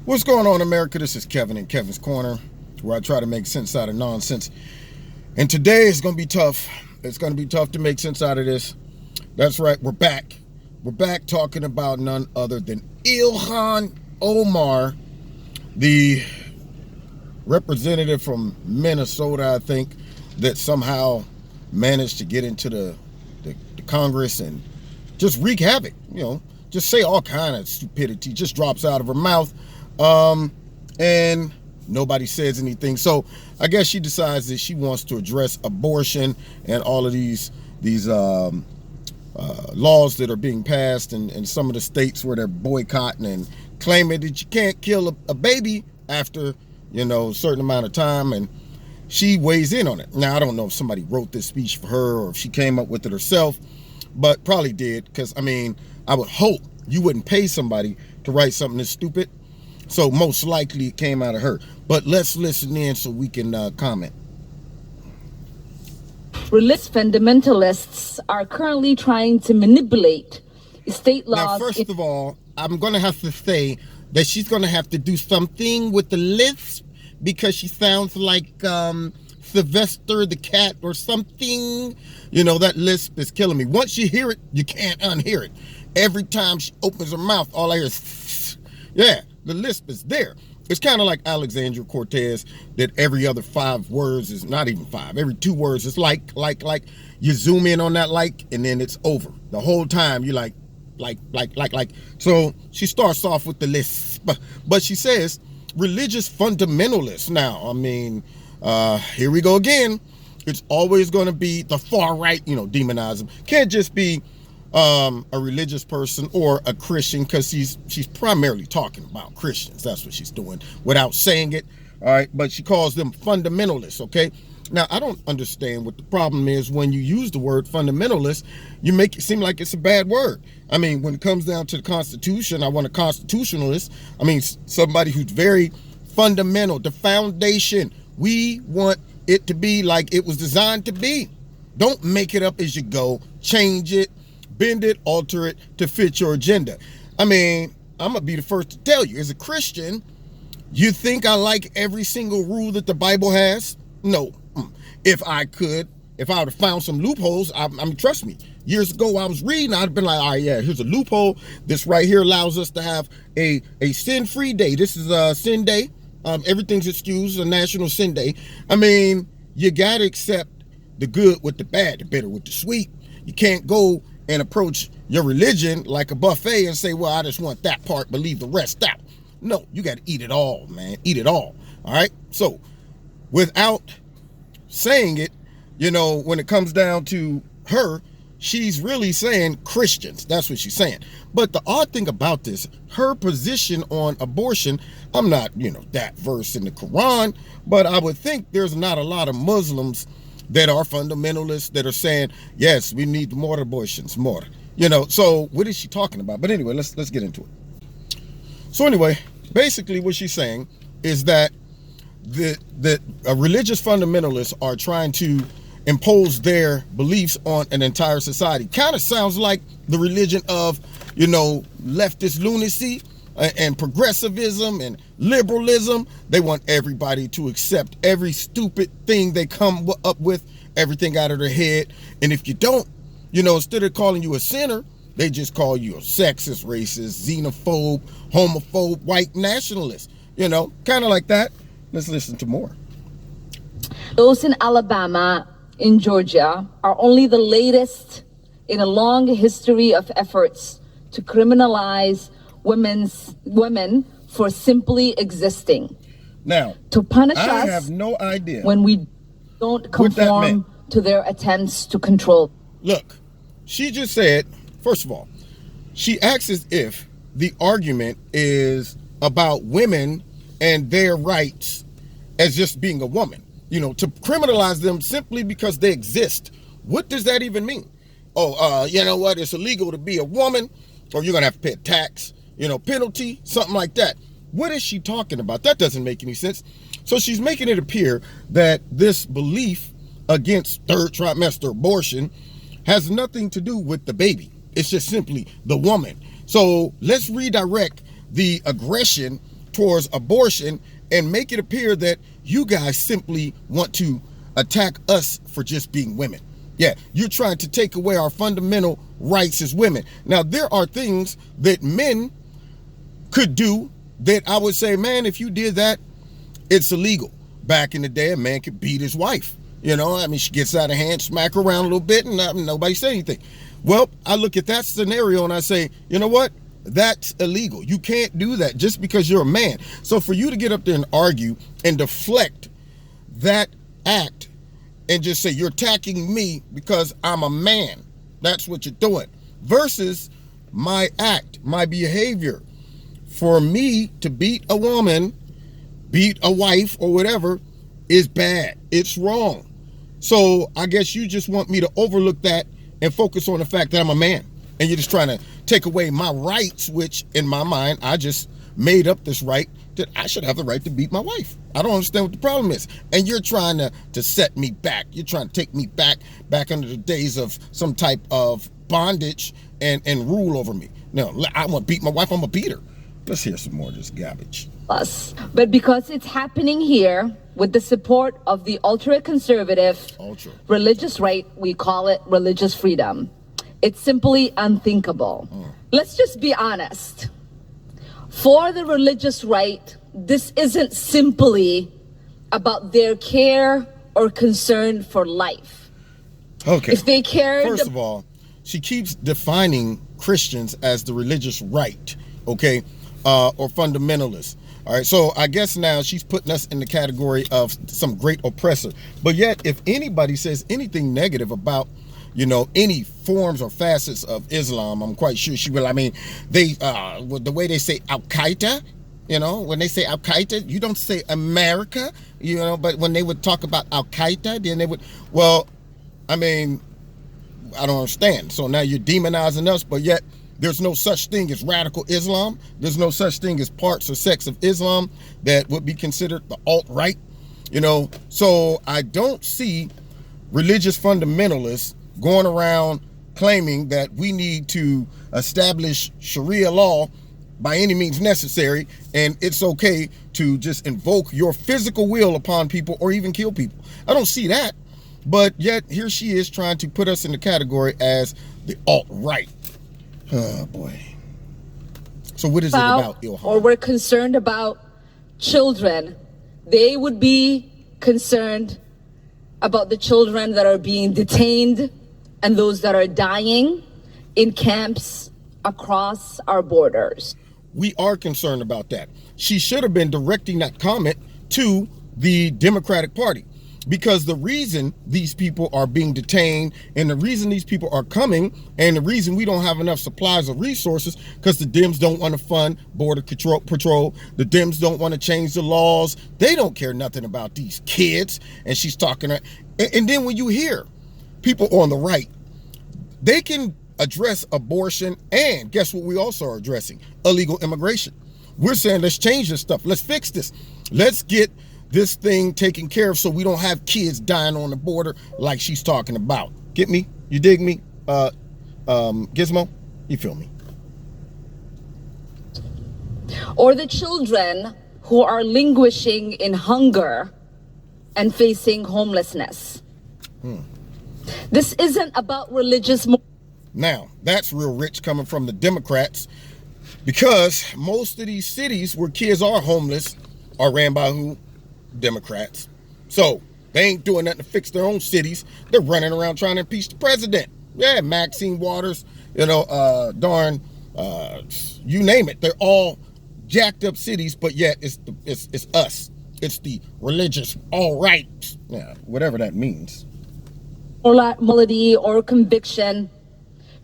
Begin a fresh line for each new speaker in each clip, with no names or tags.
What's going on, America? This is Kevin in Kevin's Corner, where I try to make sense out of nonsense. And today is going to be tough. It's going to be tough to make sense out of this. That's right, we're back. We're back talking about none other than Ilhan Omar, the representative from Minnesota, I think, that somehow managed to get into the Congress and just wreak havoc, just say all kind of stupidity, just drops out of her mouth. And nobody says anything. So I guess she decides that she wants to address abortion and all of these laws that are being passed in some of the states where they're boycotting and claiming that you can't kill a baby after, a certain amount of time. And she weighs in on it. Now, I don't know if somebody wrote this speech for her or if she came up with it herself, but probably did. Because, I would hope you wouldn't pay somebody to write something this stupid. So most likely it came out of her. But let's listen in so we can comment.
Religious fundamentalists are currently trying to manipulate state laws.
Now, first of all, I'm going to have to say that she's going to have to do something with the lisp because she sounds like Sylvester the cat or something. That lisp is killing me. Once you hear it, you can't unhear it. Every time she opens her mouth, all I hear is, yeah, the lisp is there. It's kind of like Alexandria Cortez, that every other 5 words is not even 5. Every 2 words is like. You zoom in on that and then it's over. The whole time you like. So she starts off with the lisp, but she says religious fundamentalists. Now, here we go again. It's always going to be the far right, demonize them. Can't just be a religious person or a Christian, because she's primarily talking about Christians. That's what she's doing without saying it. All right, but she calls them fundamentalists. Okay, now I don't understand what the problem is when you use the word fundamentalist. You make it seem like it's a bad word. When it comes down to the Constitution, I want a constitutionalist. Somebody who's very fundamental, the foundation. We want it to be like it was designed to be. Don't make it up as you go. Change it, bend it, alter it to fit your agenda. I'm gonna be the first to tell you, as a Christian, you think I like every single rule that the Bible has? No. If I would have found some loopholes, trust me, years ago I was reading, I'd have been like, all right, yeah, here's a loophole. This right here allows us to have a sin-free day. This is a sin day. Everything's excused, a national sin day. You gotta accept the good with the bad, the bitter with the sweet. You can't go and approach your religion like a buffet and say, well, I just want that part, but leave the rest out. No, you got to eat it all, man. Eat it all. All right. So without saying it, when it comes down to her, she's really saying Christians. That's what she's saying. But the odd thing about this, her position on abortion, I'm not, that verse in the Quran, but I would think there's not a lot of Muslims that are fundamentalists that are saying, yes, we need more abortions, more. So what is she talking about? But anyway, let's get into it. So anyway, basically what she's saying is that the religious fundamentalists are trying to impose their beliefs on an entire society. Kind of sounds like the religion of, leftist lunacy and progressivism and liberalism. They want everybody to accept every stupid thing they come up with, everything out of their head. And if you don't, instead of calling you a sinner, they just call you a sexist, racist, xenophobe, homophobe, white nationalist. Kind of like that. Let's listen to more.
Those in Alabama, in Georgia, are only the latest in a long history of efforts to criminalize women for simply existing.
Now,
to punish
I
us
have no idea
when we don't conform to their attempts to control.
Look, she just said, first of all, she acts as if the argument is about women and their rights as just being a woman, to criminalize them simply because they exist. What does that even mean? Oh, you know what? It's illegal to be a woman, or you're going to have to pay a tax, penalty, something like that. What is she talking about? That doesn't make any sense. So she's making it appear that this belief against third trimester abortion has nothing to do with the baby. It's just simply the woman. So let's redirect the aggression towards abortion and make it appear that you guys simply want to attack us for just being women. Yeah, you're trying to take away our fundamental rights as women. Now, there are things that men could do that I would say, man, if you did that, it's illegal. Back in the day, a man could beat his wife. You know, I mean, she gets out of hand, smack her around a little bit, and nobody say anything. Well, I look at that scenario and I say, you know what? That's illegal. You can't do that just because you're a man. So for you to get up there and argue and deflect that act and just say you're attacking me because I'm a man, that's what you're doing, versus my act, my behavior. For me to beat a woman, beat a wife or whatever is bad. It's wrong. So I guess you just want me to overlook that and focus on the fact that I'm a man. And you're just trying to take away my rights, which in my mind, I just made up this right that I should have the right to beat my wife. I don't understand what the problem is. And you're trying to set me back. You're trying to take me back under the days of some type of bondage and rule over me. No, I want to beat my wife. I'm going to beat her. Let's hear some more of this garbage.
Us. But because it's happening here with the support of the ultra-conservative religious right, we call it religious freedom. It's simply unthinkable. Let's just be honest. For the religious right, this isn't simply about their care or concern for life.
Okay.
If they cared...
First of all, she keeps defining Christians as the religious right, okay, or fundamentalists. All right, so I guess now she's putting us in the category of some great oppressor. But yet, if anybody says anything negative about, you know, any forms or facets of Islam, I'm quite sure she will. I mean, they, the way they say Al-Qaeda, you know, when they say Al-Qaeda, you don't say America, you know, but when they would talk about Al-Qaeda, then they would, well, I mean, I don't understand. So now you're demonizing us, but yet there's no such thing as radical Islam. There's no such thing as parts or sects of Islam that would be considered the alt-right, you know. So I don't see religious fundamentalists going around claiming that we need to establish Sharia law by any means necessary, and it's okay to just invoke your physical will upon people or even kill people. I don't see that, but yet here she is trying to put us in the category as the alt-right. Oh boy. So what is it about Ilhan?
Or we're concerned about children. They would be concerned about the children that are being detained and those that are dying in camps across our borders.
We are concerned about that. She should have been directing that comment to the Democratic Party, because the reason these people are being detained and the reason these people are coming and the reason we don't have enough supplies of resources, because the Dems don't want to fund border patrol. The Dems don't want to change the laws. They don't care nothing about these kids. And she's talking. And then when you hear people on the right, they can address abortion, and guess what we also are addressing? Illegal immigration. We're saying let's change this stuff. Let's fix this. Let's get this thing taken care of so we don't have kids dying on the border like she's talking about. Get me? You dig me? Gizmo? You feel me?
Or the children who are languishing in hunger and facing homelessness. This isn't about religious...
Now, that's real rich coming from the Democrats, because most of these cities where kids are homeless are ran by who? Democrats. So they ain't doing nothing to fix their own cities. They're running around trying to impeach the president. Yeah, Maxine Waters, you know, you name it. They're all jacked up cities, but yet it's us. It's the religious all right. Yeah, whatever that means.
Morality or conviction,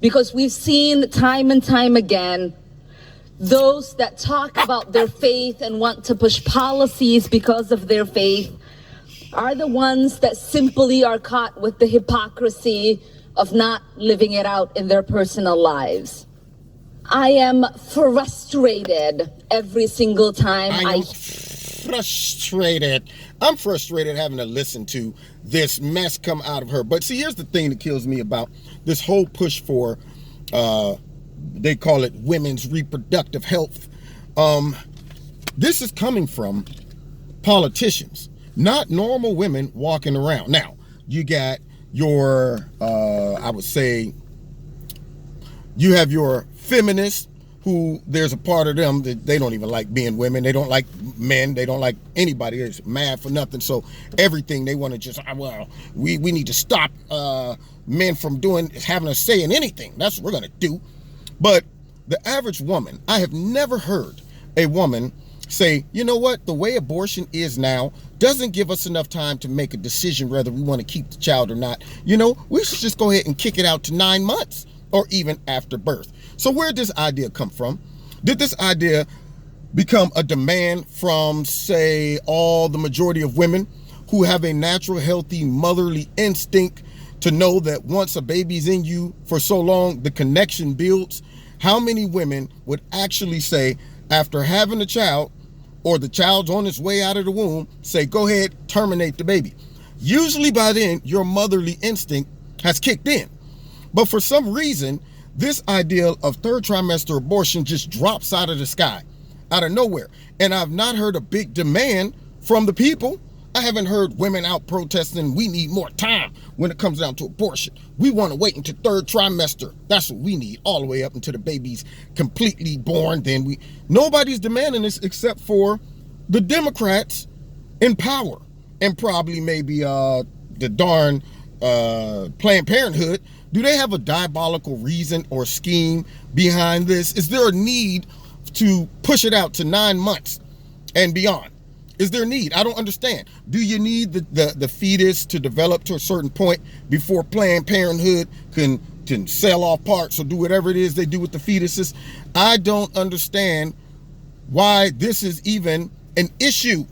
because we've seen time and time again those that talk about their faith and want to push policies because of their faith are the ones that simply are caught with the hypocrisy of not living it out in their personal lives. I am frustrated every single time I'm
frustrated having to listen to this mess come out of her. But see, here's the thing that kills me about this whole push for they call it women's reproductive health. This is coming from politicians, not normal women walking around. Now, you got your, I would say, you have your feminists, who there's a part of them that they don't even like being women. They don't like men. They don't like anybody. They're mad for nothing. So everything they want to just, well, we need to stop men from having a say in anything. That's what we're going to do. But the average woman, I have never heard a woman say, you know what, the way abortion is now doesn't give us enough time to make a decision whether we want to keep the child or not. You know, we should just go ahead and kick it out to 9 months or even after birth. So where did this idea come from? Did this idea become a demand from, say, all the majority of women who have a natural, healthy, motherly instinct to know that once a baby's in you for so long, the connection builds? How many women would actually say, after having a child, or the child's on its way out of the womb, say, go ahead, terminate the baby? Usually by then, your motherly instinct has kicked in. But for some reason, this idea of third trimester abortion just drops out of the sky, out of nowhere. And I've not heard a big demand from the people. I haven't heard women out protesting, we need more time when it comes down to abortion. We want to wait until third trimester. That's what we need, all the way up until the baby's completely born. Nobody's demanding this except for the Democrats in power, and probably maybe the darn Planned Parenthood. Do they have a diabolical reason or scheme behind this? Is there a need to push it out to 9 months and beyond? Is there a need? I don't understand. Do you need the fetus to develop to a certain point before Planned Parenthood can sell off parts or do whatever it is they do with the fetuses? I don't understand why this is even an issue,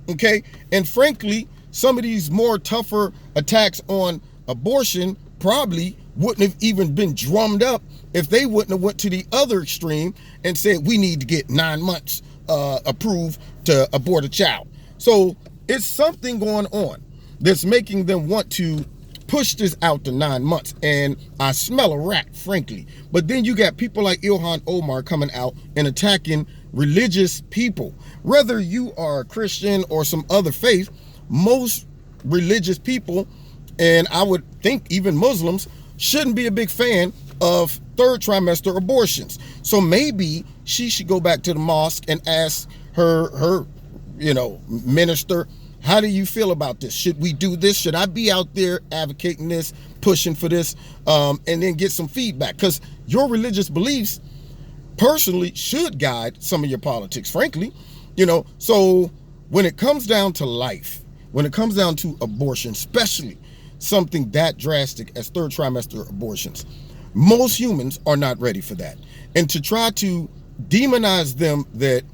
okay? And frankly, some of these more tougher attacks on abortion probably wouldn't have even been drummed up if they wouldn't have went to the other extreme and said we need to get 9 months approved to abort a child. So it's something going on that's making them want to push this out to 9 months. And I smell a rat, frankly. But then you got people like Ilhan Omar coming out and attacking religious people. Whether you are a Christian or some other faith, most religious people, and I would think even Muslims, shouldn't be a big fan of third trimester abortions. So maybe she should go back to the mosque and ask her minister, how do you feel about this? Should we do this? Should I be out there advocating this, pushing for this, and then get some feedback? Because your religious beliefs personally should guide some of your politics, frankly. So when it comes down to life, when it comes down to abortion, especially something that drastic as third trimester abortions, most humans are not ready for that. And to try to demonize them that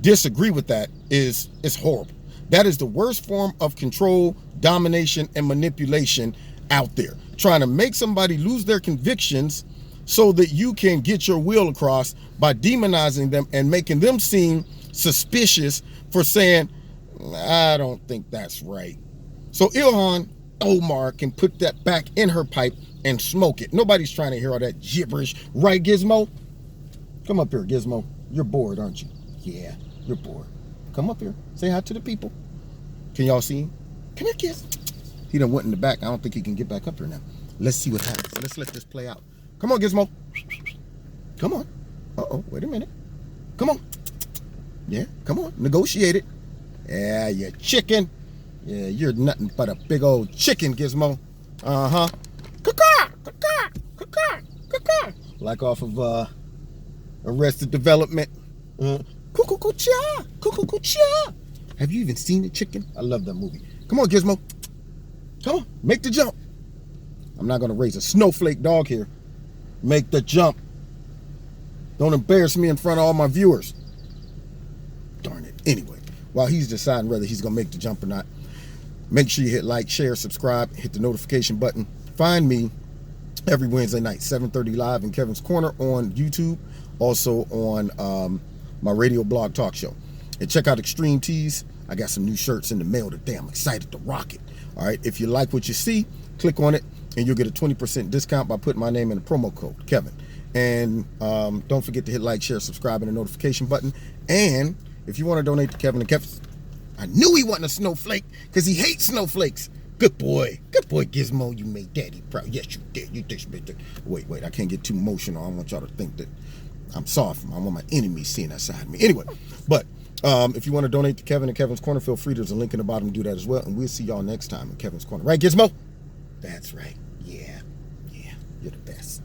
disagree with that is horrible. That is the worst form of control, domination, and manipulation out there. Trying to make somebody lose their convictions so that you can get your will across by demonizing them and making them seem suspicious for saying, I don't think that's right. So Ilhan Omar can put that back in her pipe and smoke it. Nobody's trying to hear all that gibberish. Right, Gizmo? Come up here, Gizmo. You're bored, aren't you? Yeah, you're bored. Come up here. Say hi to the people. Can y'all see him? Come here, Giz. He done went in the back. I don't think he can get back up here now. Let's see what happens. Let's let this play out. Come on, Gizmo. Come on. Uh-oh, wait a minute. Come on. Yeah, come on. Negotiate it. Yeah, you chicken. Yeah, you're nothing but a big old chicken, Gizmo. Uh-huh. Caw-caw, caw-caw, caw-caw, caw-caw. Like off of Arrested Development. Cuckoo-cha, cuckoo-cha. Have you even seen the chicken? I love that movie. Come on, Gizmo. Come on, make the jump. I'm not going to raise a snowflake dog here. Make the jump. Don't embarrass me in front of all my viewers. Darn it. Anyway, while he's deciding whether he's going to make the jump or not, make sure you hit like, share, subscribe, hit the notification button. Find me every Wednesday night, 7:30 live in Kevin's Corner on YouTube. Also on my radio blog talk show. And check out Extreme Tees. I got some new shirts in the mail today. I'm excited to rock it. All right. If you like what you see, click on it and you'll get a 20% discount by putting my name in the promo code, Kevin. And don't forget to hit like, share, subscribe, and the notification button. And if you want to donate to Kevin and Kevin's, I knew he wasn't a snowflake because he hates snowflakes. Good boy, Gizmo. You made Daddy proud. Yes, you did. You did. Wait, I can't get too emotional. I don't want y'all to think that I'm soft. I want my enemies seeing that side of me. Anyway, but if you want to donate to Kevin and Kevin's Corner, feel free. There's a link in the bottom. Do that as well, and we'll see y'all next time in Kevin's Corner. Right, Gizmo? That's right. Yeah, you're the best.